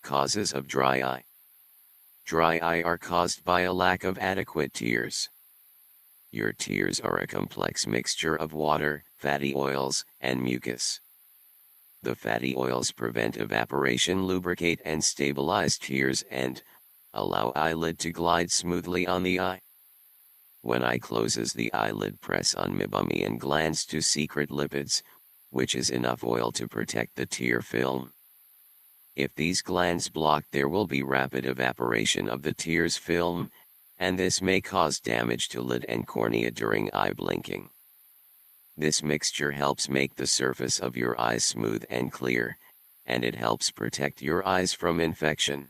Causes of dry eye. Dry eye are caused by a lack of adequate tears. Your tears are a complex mixture of water, fatty oils, and mucus. The fatty oils prevent evaporation, lubricate and stabilize tears and allow eyelid to glide smoothly on the eye. When eye closes, the eyelid press on meibomian glands to secrete lipids, which is enough oil to protect the tear film. If these glands block, there will be rapid evaporation of the tears film, and this may cause damage to lid and cornea during eye blinking. This mixture helps make the surface of your eyes smooth and clear, and it helps protect your eyes from infection.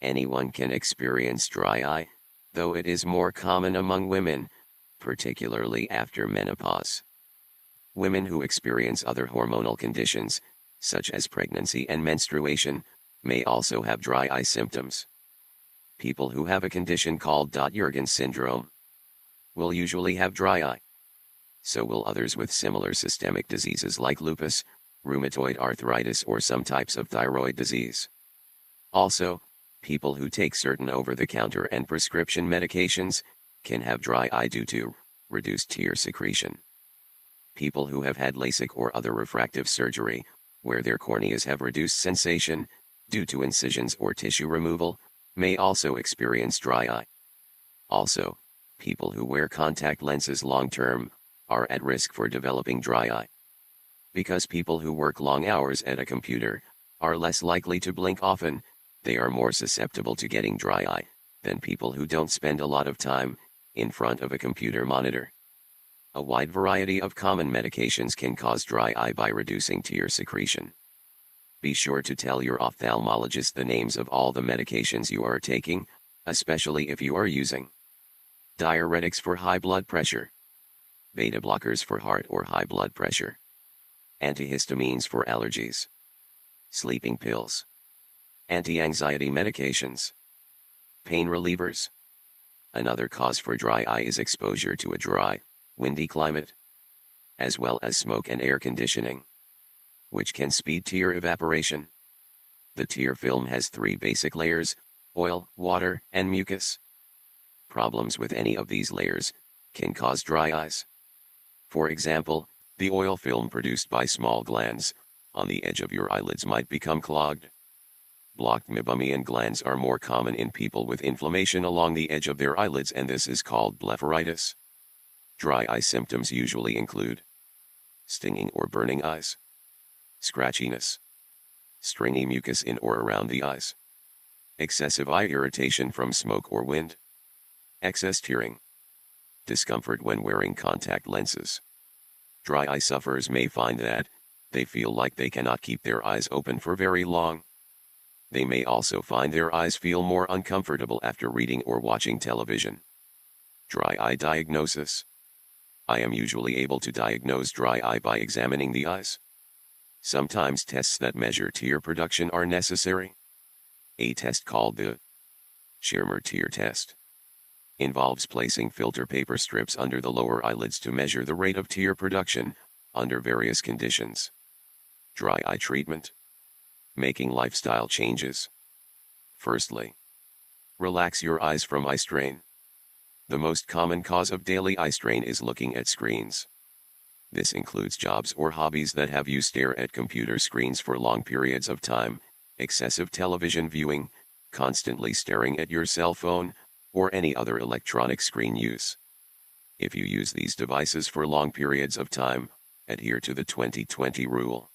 Anyone can experience dry eye, though it is more common among women, particularly after menopause. Women who experience other hormonal conditions, such as pregnancy and menstruation, may also have dry eye symptoms. People who have a condition called Dott-Yergin syndrome will usually have dry eye. So will others with similar systemic diseases like lupus, rheumatoid arthritis, or some types of thyroid disease. Also, people who take certain over-the-counter and prescription medications can have dry eye due to reduced tear secretion. People who have had LASIK or other refractive surgery, where their corneas have reduced sensation due to incisions or tissue removal, may also experience dry eye. Also, people who wear contact lenses long-term are at risk for developing dry eye. Because people who work long hours at a computer are less likely to blink often, they are more susceptible to getting dry eye than people who don't spend a lot of time in front of a computer monitor. A wide variety of common medications can cause dry eye by reducing tear secretion. Be sure to tell your ophthalmologist the names of all the medications you are taking, especially if you are using diuretics for high blood pressure, beta blockers for heart or high blood pressure, antihistamines for allergies, sleeping pills, anti-anxiety medications, pain relievers. Another cause for dry eye is exposure to a dry, windy climate, as well as smoke and air conditioning, which can speed tear evaporation. The tear film has 3 basic layers: oil, water, and mucus. Problems with any of these layers can cause dry eyes. For example, the oil film produced by small glands on the edge of your eyelids might become clogged. Blocked meibomian glands are more common in people with inflammation along the edge of their eyelids, and this is called blepharitis. Dry eye symptoms usually include stinging or burning eyes, scratchiness, stringy mucus in or around the eyes, excessive eye irritation from smoke or wind, excess tearing, discomfort when wearing contact lenses. Dry eye sufferers may find that they feel like they cannot keep their eyes open for very long. They may also find their eyes feel more uncomfortable after reading or watching television. Dry eye diagnosis. I am usually able to diagnose dry eye by examining the eyes. Sometimes tests that measure tear production are necessary. A test called the Schirmer tear test involves placing filter paper strips under the lower eyelids to measure the rate of tear production under various conditions. Dry eye treatment. Making lifestyle changes. Firstly, relax your eyes from eye strain. The most common cause of daily eye strain is looking at screens. This includes jobs or hobbies that have you stare at computer screens for long periods of time, excessive television viewing, constantly staring at your cell phone, or any other electronic screen use. If you use these devices for long periods of time, adhere to the 20-20 rule.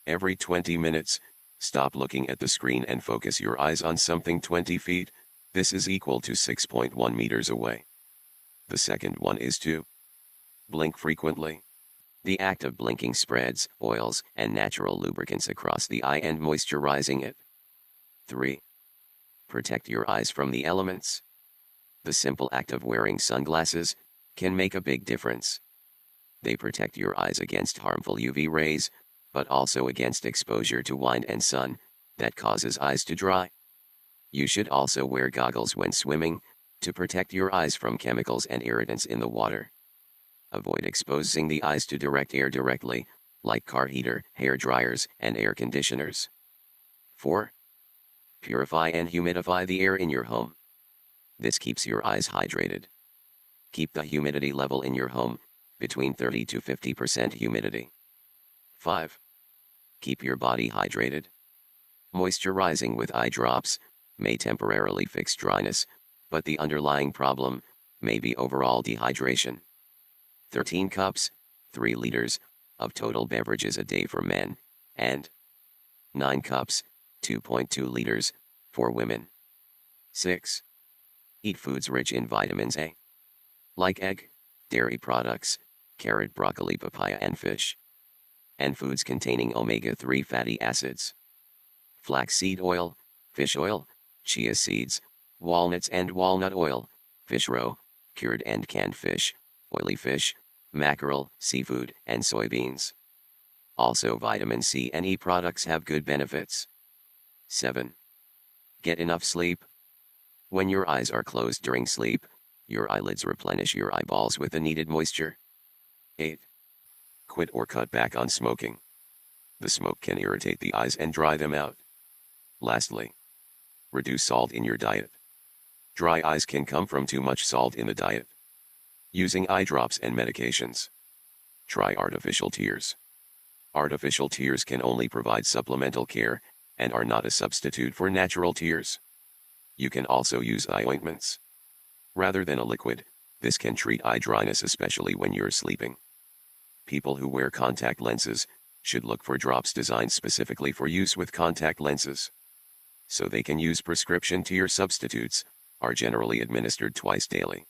Every 20 minutes, stop looking at the screen and focus your eyes on something 20 feet. This is equal to 6.1 meters away. The second one is to blink frequently. The act of blinking spreads oils and natural lubricants across the eye and moisturizing it. 3. Protect your eyes from the elements. The simple act of wearing sunglasses can make a big difference. They protect your eyes against harmful UV rays, but also against exposure to wind and sun that causes eyes to dry. You should also wear goggles when swimming to protect your eyes from chemicals and irritants in the water. Avoid exposing the eyes to direct air directly, like car heater, hair dryers, and air conditioners. 4. Purify and humidify the air in your home. This keeps your eyes hydrated. Keep the humidity level in your home between 30 to 50% humidity. 5. Keep your body hydrated. Moisturizing with eye drops may temporarily fix dryness, but the underlying problem may be overall dehydration. 13 cups, 3 liters, of total beverages a day for men, and 9 cups, 2.2 liters, for women. 6. Eat foods rich in vitamins A, like egg, dairy products, carrot, broccoli, papaya, and fish. And foods containing omega-3 fatty acids. Flaxseed oil, fish oil, chia seeds, walnuts and walnut oil, fish roe, cured and canned fish, oily fish, mackerel, seafood, and soybeans. Also, vitamin C and E products have good benefits. 7. Get enough sleep. When your eyes are closed during sleep, your eyelids replenish your eyeballs with the needed moisture. 8. Quit or cut back on smoking. The smoke can irritate the eyes and dry them out. Lastly, reduce salt in your diet. Dry eyes can come from too much salt in the diet. Using eye drops and medications. Try artificial tears. Artificial tears can only provide supplemental care, and are not a substitute for natural tears. You can also use eye ointments. Rather than a liquid, this can treat eye dryness, especially when you're sleeping. People who wear contact lenses should look for drops designed specifically for use with contact lenses. So they can use prescription tear substitutes, are generally administered twice daily.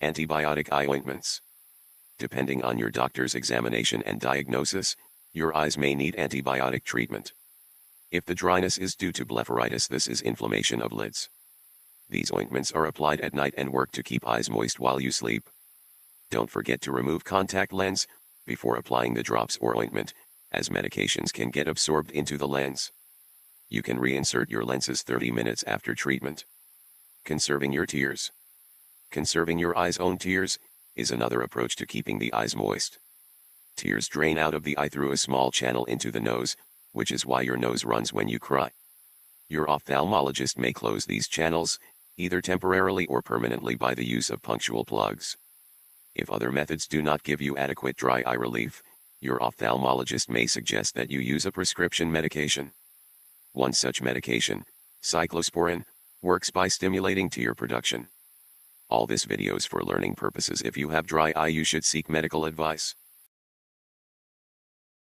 Antibiotic eye ointments. Depending on your doctor's examination and diagnosis, your eyes may need antibiotic treatment. If the dryness is due to blepharitis, this is inflammation of lids. These ointments are applied at night and work to keep eyes moist while you sleep. Don't forget to remove contact lens before applying the drops or ointment, as medications can get absorbed into the lens. You can reinsert your lenses 30 minutes after treatment. Conserving your tears. Conserving your eye's own tears is another approach to keeping the eyes moist. Tears drain out of the eye through a small channel into the nose, which is why your nose runs when you cry. Your ophthalmologist may close these channels, either temporarily or permanently, by the use of punctual plugs. If other methods do not give you adequate dry eye relief, your ophthalmologist may suggest that you use a prescription medication. One such medication, cyclosporin, works by stimulating tear production. All this videos for learning purposes. If you have dry eye, you should seek medical advice.